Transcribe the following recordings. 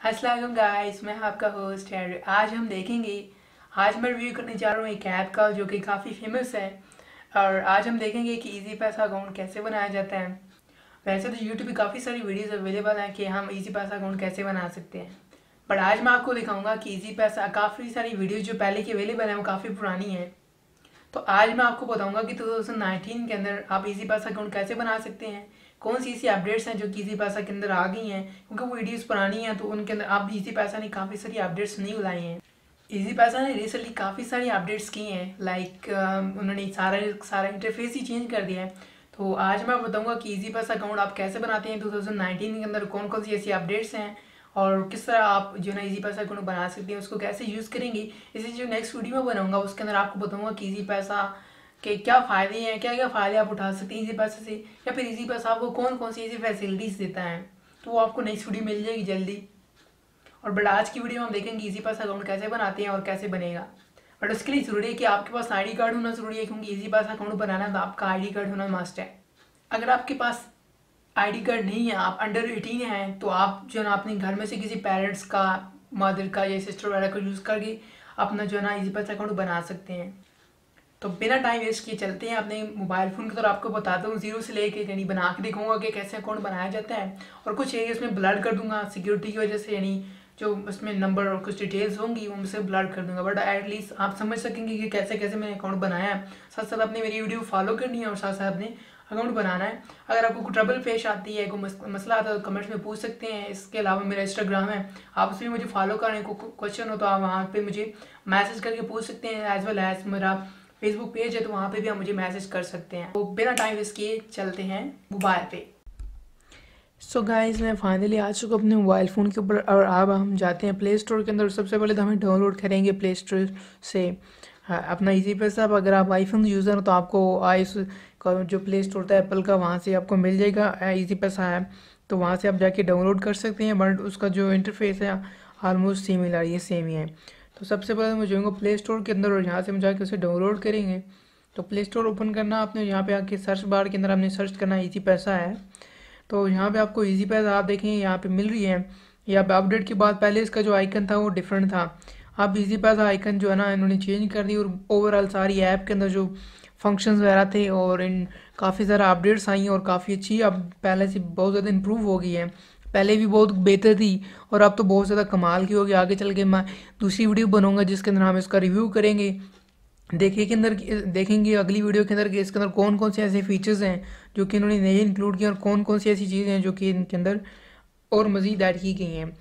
अस्सलाम वालेकुम गाइस, मैं आपका होस्ट है। आज मैं रिव्यू करने जा रहा हूँ एक ऐप का जो कि काफ़ी फेमस है। और आज हम देखेंगे कि इजी पैसा अकाउंट कैसे बनाया जाता है। वैसे तो यूट्यूब पे काफ़ी सारी वीडियोस अवेलेबल हैं कि हम इजी पैसा अकाउंट कैसे बना सकते हैं, बट आज मैं आपको दिखाऊंगा कि इजी पैसा काफ़ी सारी वीडियोस जो पहले की अवेलेबल हैं वो काफ़ी पुरानी हैं। तो आज मैं आपको बताऊंगा कि 2019 के अंदर आप इजी पैसा अकाउंट कैसे बना सकते हैं, कौन सी ऐसी अपडेट्स हैं जो कि इजी पैसा के अंदर आ गई हैं, क्योंकि वो वीडियोस पुरानी हैं तो उनके अंदर आप इजी पैसा ने काफ़ी सारी अपडेट्स नहीं लाई हैं। इजी पैसा ने रिसेंटली काफ़ी सारी अपडेट्स की हैं, लाइक उन्होंने सारा सारा इंटरफेस ही चेंज कर दिया है। तो आज मैं बताऊंगा कि इजी पैसा अकाउंट आप कैसे बनाते हैं 2019 के अंदर, कौन कौन सी ऐसी अपडेट्स हैं और किस तरह आप जो ना इजी पैसा अकाउंट बना सकते हैं, उसको कैसे यूज़ करेंगे। इसी जो नेक्स्ट वीडियो में बनाऊंगा उसके अंदर आपको बताऊंगा कि इजी पैसा के क्या फ़ायदे हैं, क्या क्या फ़ायदे आप उठा सकते हैं इजी पैसे से, या फिर इजी पैसा आपको कौन कौन सी ऐसी फैसिलिटीज़ देता है। तो वो आपको नेक्स्ट वीडियो मिल जाएगी जल्दी। और बट आज की वीडियो में हम देखेंगे इजी पैसा अकाउंट कैसे बनाते हैं और कैसे बनेगा। बट उसके लिए ज़रूरी है कि आपके पास आईडी कार्ड होना ज़रूरी है, क्योंकि इजी पैसा अकाउंट बनाना तो आपका आईडी कार्ड होना मस्ट है। अगर आपके पास आईडी कार्ड नहीं है, आप अंडर 18 हैं, तो आप जो है ना अपने घर में से किसी पेरेंट्स का, मदर का या सिस्टर वगैरह का यूज़ करके अपना जो है ना इजी पैसा अकाउंट बना सकते हैं। तो बिना टाइम वेस्ट किए चलते हैं अपने मोबाइल फ़ोन की तरफ। आपको बताता हूँ जीरो से लेके, यानी बना के दिखाऊंगा कि कैसे अकाउंट बनाया जाता है। और कुछ एरियाज में ब्लर कर दूंगा सिक्योरिटी की वजह से, यानी जो उसमें नंबर और कुछ डिटेल्स होंगी वो मुझसे ब्लर कर दूंगा, बट एटलीस्ट आप समझ सकेंगे कि कैसे कैसे मैंने अकाउंट बनाया है। साथ साथ अपने मेरी वीडियो फॉलो करनी है और साथ साथ अपने अकाउंट बनाना है। अगर आपको कोई ट्रबल पेश आती है, कोई मसला आता है तो कमेंट्स में पूछ सकते हैं। इसके अलावा मेरा इंस्टाग्राम है, आप उसमें मुझे फॉलो करें। कोई क्वेश्चन हो तो आप वहाँ पे मुझे मैसेज करके पूछ सकते हैं। एज वेल एज मेरा फेसबुक पेज है तो वहाँ पे भी आप मुझे मैसेज कर सकते हैं। तो बिना टाइम वेस्ट किए चलते हैं मोबाइल पे। सो गाइस, मैं फाइनली आ चुका अपने मोबाइल फ़ोन के ऊपर और अब हम जाते हैं प्ले स्टोर के अंदर। सबसे पहले तो हमें डाउनलोड करेंगे प्ले स्टोर से अपना इजी पैसा। अगर आप आईफोन यूज़र हो तो आपको आईस का जो प्ले स्टोर था एप्पल का, वहाँ से आपको मिल जाएगा इजी पैसा ऐप। तो वहाँ से आप जाके डाउनलोड कर सकते हैं, बट उसका जो इंटरफेस है ऑलमोस्ट सिमिलर, ये सेम ही है। तो सबसे पहले मैं जाऊँगा प्ले स्टोर के अंदर और यहाँ से हम जाके उसे डाउनलोड करेंगे। तो प्ले स्टोर ओपन करना आपने, यहाँ पे आके सर्च बार के अंदर आपने सर्च करना इजी पैसा है। तो यहाँ पे आपको इजी पैसा आप देखें यहाँ पे मिल रही है। यहाँ पे अपडेट के बाद पहले इसका जो आइकन था वो डिफरेंट था। अब इजी पैसा आइकन जो है ना इन्होंने चेंज कर दी, और ओवरऑल सारी ऐप के अंदर जो फंक्शंस वगैरह थे और इन काफ़ी ज़्यादा अपडेट्स आई हैं और काफ़ी अच्छी, अब पहले से बहुत ज़्यादा इम्प्रूव हो गई है। पहले भी बहुत बेहतर थी और अब तो बहुत ज़्यादा कमाल की होगी। आगे चल के मैं दूसरी वीडियो बनाऊंगा जिसके अंदर हम इसका रिव्यू करेंगे। देखिए के अंदर देखेंगे अगली वीडियो के अंदर कि इसके अंदर कौन कौन से ऐसे फीचर्स हैं जो कि इन्होंने नए इंक्लूड किए और कौन कौन सी ऐसी चीज़ें हैं जो कि इनके अंदर और मज़ीद ऐड की गई हैं।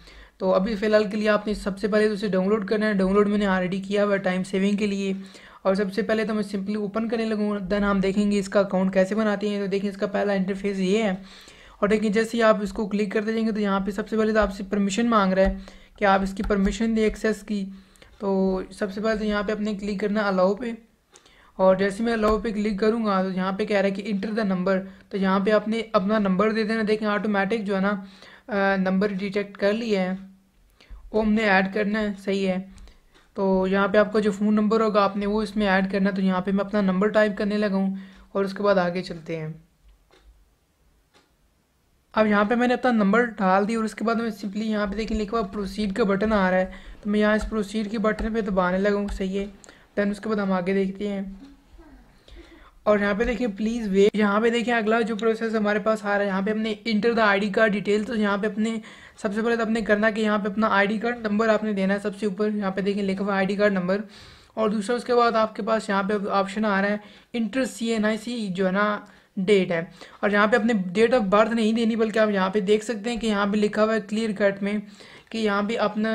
तो अभी फ़िलहाल के लिए आपने सबसे पहले तो इसे डाउनलोड करना है। डाउनलोड मैंने ऑलरेडी किया हुआ है टाइम सेविंग के लिए। और सबसे पहले तो मैं सिंपली ओपन करने लगूँगा, देन हम देखेंगे इसका अकाउंट कैसे बनाते हैं। तो देखिए इसका पहला इंटरफेस ये है। और देखिए जैसे ही आप इसको क्लिक करते जाएंगे तो यहाँ पे सबसे पहले तो आपसे परमिशन मांग रहा है कि आप इसकी परमिशन दें एक्सेस की। तो सबसे पहले तो यहाँ पे अपने क्लिक करना अलाउ पे, और जैसे मैं अलाउ पे क्लिक करूँगा तो यहाँ पे कह रहा है कि इंटर द नंबर। तो यहाँ पे आपने अपना नंबर दे देना। देखें ऑटोमेटिक जो है ना नंबर डिटेक्ट कर लिया है, वो हमने ऐड करना है। सही है। तो यहाँ पे आपका जो फ़ोन नंबर होगा आपने वो इसमें ऐड करना है। तो यहाँ पे मैं अपना नंबर टाइप करने लगा हूँ और उसके बाद आगे चलते हैं। अब यहाँ पे मैंने अपना नंबर डाल दी और उसके बाद मैं सिंपली यहाँ पे देखिए लिखा हुआ प्रोसीड का बटन आ रहा है, तो मैं यहाँ इस प्रोसीड के बटन पे दबाने लगा हूँ। सही है। देन उसके बाद हम आगे देखते हैं। और यहाँ पे देखिए प्लीज़ वेट। यहाँ पे देखिए अगला जो प्रोसेस हमारे पास आ रहा है, यहाँ पे हमने enter the ID card detail. तो यहाँ पे अपने सबसे पहले तो अपने करना कि यहाँ पे अपना आईडी कार्ड नंबर आपने देना है सबसे ऊपर। यहाँ पे देखिए लिखा हुआ आईडी कार्ड नंबर। और दूसरा उसके बाद आपके पास यहाँ पे ऑप्शन आ रहा है इंटर CNIC जो है ना डेट है। और यहाँ पे अपने डेट ऑफ बर्थ नहीं देनी, बल्कि आप यहाँ पे देख सकते हैं कि यहाँ पे लिखा हुआ है क्लियर कट में कि यहाँ पे अपना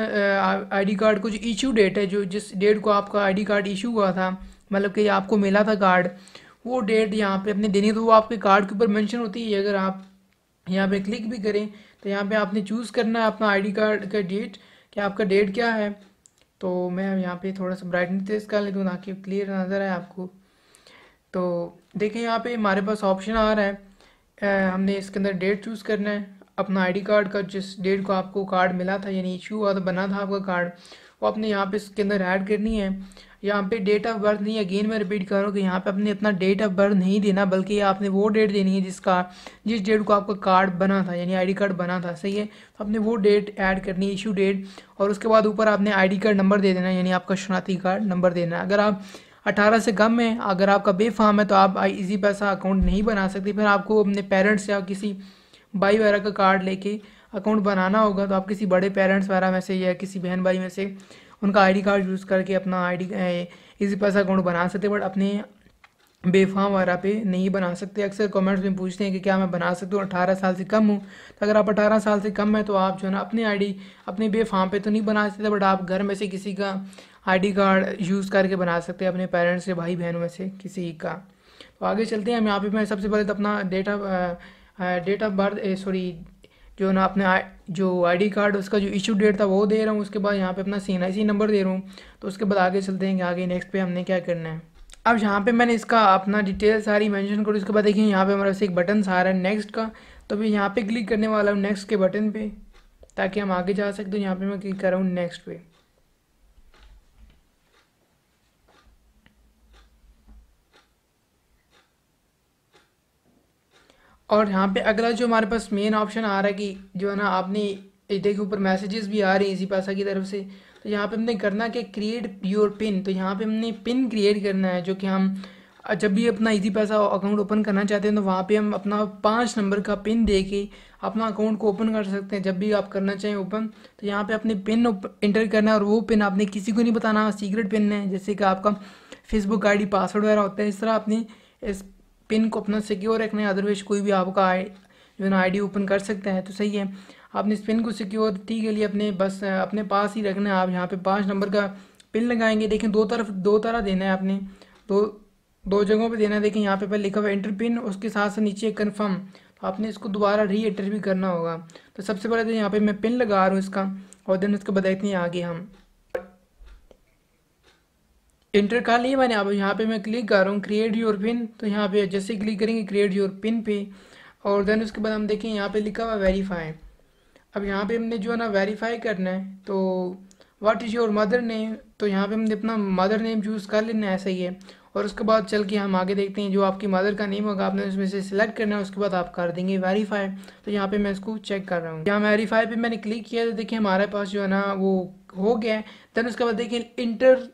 आईडी कार्ड को जो इशू डेट है, जो जिस डेट को आपका आईडी कार्ड इशू हुआ था, मतलब कि आपको मिला था कार्ड, वो डेट यहाँ पे अपने देनी है। तो वो आपके कार्ड के ऊपर मेंशन होती है। अगर आप यहाँ पे क्लिक भी करें तो यहाँ पे आपने चूज़ करना है अपना आईडी कार्ड का डेट, कि आपका डेट क्या है। तो मैं यहाँ पे थोड़ा सा ब्राइटनेस तेज़ कर लेता हूँ ताकि क्लियर नज़र आए आपको। तो देखिए यहाँ पे हमारे पास ऑप्शन आ रहा है, हमने इसके अंदर डेट चूज़ करना है अपना आईडी कार्ड का, जिस डेट को आपको कार्ड मिला था, यानी इशू हुआ था, बना था आपका कार्ड, वो आपने यहाँ पे इसके अंदर ऐड करनी है। यहाँ पे डेट ऑफ बर्थ नहीं, अगेन मैं रिपीट कर रहा हूँ कि यहाँ पे अपने अपना डेट ऑफ बर्थ नहीं देना, बल्कि आपने वो डेट देनी है जिस डेट को आपका कार्ड बना था, यानी आईडी कार्ड बना था, सही है। तो आपने वो डेट ऐड करनी है, इशू डेट, और उसके बाद ऊपर आपने आईडी कार्ड नंबर दे देना, यानी आपका शनाख्ती कार्ड नंबर देना है। अगर आप 18 से कम है, अगर आपका बेफाम है, तो आप इजी पैसा अकाउंट नहीं बना सकते। फिर आपको अपने पेरेंट्स या किसी भाई वगैरह का कार्ड लेके अकाउंट बनाना होगा। तो आप किसी बड़े पेरेंट्स वगैरह में से या किसी बहन भाई में से उनका आईडी कार्ड यूज़ करके अपना इजी पैसा अकाउंट बना सकते, बट अपने बेफाम वगैरह पे नहीं बना सकते। अक्सर कमेंट्स में पूछते हैं कि क्या मैं बना सकता हूँ 18 साल से कम हूँ। तो अगर आप 18 साल से कम है तो आप जो है ना अपनी आईडी अपने बेफाम पे तो नहीं बना सकते, बट आप घर में से किसी का आईडी कार्ड यूज़ करके बना सकते हैं, अपने पेरेंट्स से, भाई बहनों में से किसी का। तो आगे चलते हैं हम। यहाँ पे मैं सबसे पहले तो अपना डेट ऑफ बर्थ सॉरी जो ना अपने जो आईडी कार्ड उसका जो इशू डेट था वो दे रहा हूँ। उसके बाद यहाँ पे अपना CNIC नंबर दे रहा हूँ। तो उसके बाद आगे चलते हैं कि आगे नेक्स्ट पे हमने क्या करना है। अब यहाँ पे मैंने इसका अपना डिटेल सारी मेंशन करूँ। उसके बाद देखिए यहाँ पे हमारे पास एक बटन आ रहा है नेक्स्ट का, तो मैं यहाँ पे क्लिक करने वाला हूँ नेक्स्ट के बटन पे, ताकि हम आगे जा सकते हो। यहाँ पे मैं क्लिक कर रहा हूँ नेक्स्ट पे। और यहाँ पे अगला जो हमारे पास मेन ऑप्शन आ रहा है कि जो है ना आपने देखो ऊपर मैसेजेस भी आ रहे हैं इसी पैसा की तरफ से। तो यहाँ पे हमने करना कि क्रिएट योर पिन, तो यहाँ पे हमने पिन क्रिएट करना है, जो कि हम जब भी अपना इजी पैसा अकाउंट ओपन करना चाहते हैं तो वहाँ पे हम अपना 5 नंबर का पिन दे के अपना अकाउंट को ओपन कर सकते हैं जब भी आप करना चाहें ओपन। तो यहाँ पे अपने पिन इंटर करना है, और वो पिन आपने किसी को नहीं बताना, सीक्रेट पिन है, जैसे कि आपका फेसबुक आईडी पासवर्ड वगैरह होता है। इस तरह अपनी इस पिन को अपना सिक्योर रखना है, अदरवाइज कोई भी आपका जो है ना आईडी ओपन कर सकता है। तो सही है, आपने इस पिन को सिक्योरिटी के लिए अपने बस अपने पास ही रखना है। आप यहाँ पे 5 नंबर का पिन लगाएंगे। देखें दो तरह देना है आपने, दो जगहों पे देना है। देखें यहाँ पे पहले लिखा हुआ एंटर पिन, उसके साथ साथ नीचे कन्फर्म, तो आपने इसको दोबारा री एंटर भी करना होगा। तो सबसे पहले तो यहाँ पे मैं पिन लगा रहा हूँ इसका, और देन उसके बाद देखते हैं आगे हम इंटर कर लिए मैंने। अब यहाँ पे मैं क्लिक कर रहा हूँ क्रिएट योर पिन, तो यहाँ पे जैसे क्लिक करेंगे क्रिएट योर पिन पे, और देन उसके बाद हम देखें यहाँ पे लिखा हुआ वेरीफाई। अब यहाँ पे हमने जो है ना वेरीफाई करना है, तो what is your mother name, तो यहाँ पे हमने अपना मदर नेम चूज़ कर लेना है, ऐसा ही है। और उसके बाद चल के हम आगे देखते हैं, जो आपकी मदर का नेम होगा आपने उसमें से सिलेक्ट करना है, उसके बाद आप कर देंगे वेरीफाई। तो यहाँ पे मैं इसको चेक कर रहा हूँ, यहाँ वेरीफाई पे मैंने क्लिक किया, तो देखिए हमारे पास जो है ना वो हो गया है। देन उसके बाद देखिए enter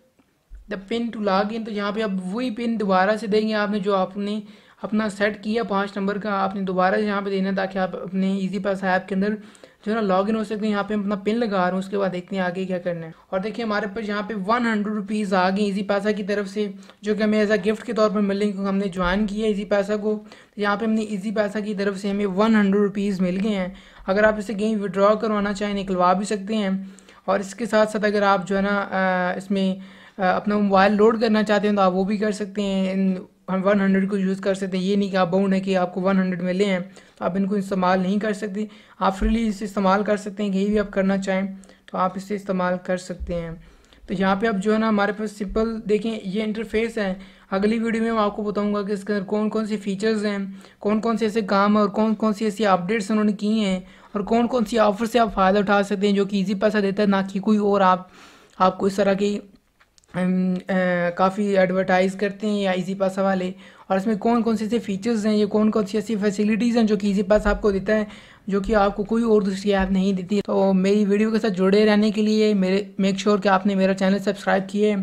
the pin to log in, तो यहाँ पे अब वही पिन दोबारा से देंगे आपने, जो आपने अपना सेट किया 5 नंबर का, आपने दोबारा से यहाँ पे देना, ताकि आप अपने इजी पैसा ऐप के अंदर जो है ना लॉग इन हो सकते हैं। यहाँ पे अपना पिन लगा रहा हूँ, उसके बाद देखते हैं आगे क्या करना है। और देखिए हमारे पास यहाँ पे 100 रुपीज़ आ गए इजी पैसा की तरफ से, जो कि हमें एज अ गिफ्ट के तौर पर मिलेंगे, क्योंकि हमने ज्वाइन किया इजी पैसा को। तो यहाँ पे हमने इजी पैसा की तरफ से हमें 100 रुपीज़ मिल गए हैं। अगर आप इसे कहीं विड्रॉ करवाना चाहें निकलवा भी सकते हैं, और इसके साथ साथ अगर आप जो है ना इसमें अपना मोबाइल लोड करना चाहते हैं तो आप वो भी कर सकते हैं, इन 100 को यूज़ कर सकते हैं। ये नहीं कि आप बाउंड है कि आपको 100 मिले हैं तो आप इनको इस्तेमाल नहीं कर सकते, आप फ्रीली इसे इस्तेमाल कर सकते हैं। कहीं भी आप करना चाहें तो आप इसे इस्तेमाल कर सकते हैं। तो यहाँ पे अब जो है ना हमारे पास सिंपल देखें ये इंटरफेस है। अगली वीडियो में मैं आपको बताऊंगा कि इसके अंदर कौन कौन से फीचर्स हैं, कौन कौन से ऐसे काम और कौन कौन सी ऐसी अपडेट्स उन्होंने की हैं, और कौन कौन सी ऑफर से आप फ़ायदा उठा सकते हैं, जो कि इजी पैसा देता है, ना कि कोई और आपको इस तरह की काफ़ी एडवर्टाइज़ करते हैं या इजी पैसा वाले। और इसमें कौन कौन से ऐसे फीचर्स हैं, ये कौन कौन सी ऐसी फैसिलिटीज़ हैं जो कि इजी पैसा आपको देता है, जो कि आपको कोई और दूसरी ऐप नहीं देती। तो मेरी वीडियो के साथ जुड़े रहने के लिए मेक श्योर कि आपने मेरा चैनल सब्सक्राइब किए,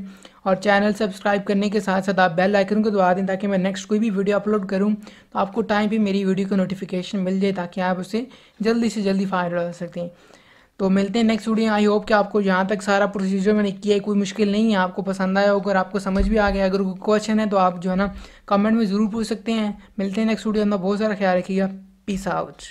और चैनल सब्सक्राइब करने के साथ साथ आप बेल आइकन को दबा दें, ताकि मैं नेक्स्ट कोई भी वीडियो अपलोड करूं तो आपको टाइम पे मेरी वीडियो का नोटिफिकेशन मिल जाए, ताकि आप उससे जल्दी से जल्दी फ़ायदा उठा सकते हैं। तो मिलते हैं नेक्स्ट वीडियो। आई होप कि आपको यहाँ तक सारा प्रोसीजर मैंने किया है कोई मुश्किल नहीं है, आपको पसंद आया होगा, अगर आपको समझ भी आ गया। अगर कोई क्वेश्चन है तो आप जो है ना कमेंट में ज़रूर पूछ सकते हैं। मिलते हैं नेक्स्ट वीडियो में, बहुत सारा ख्याल रखिएगा। Peace out.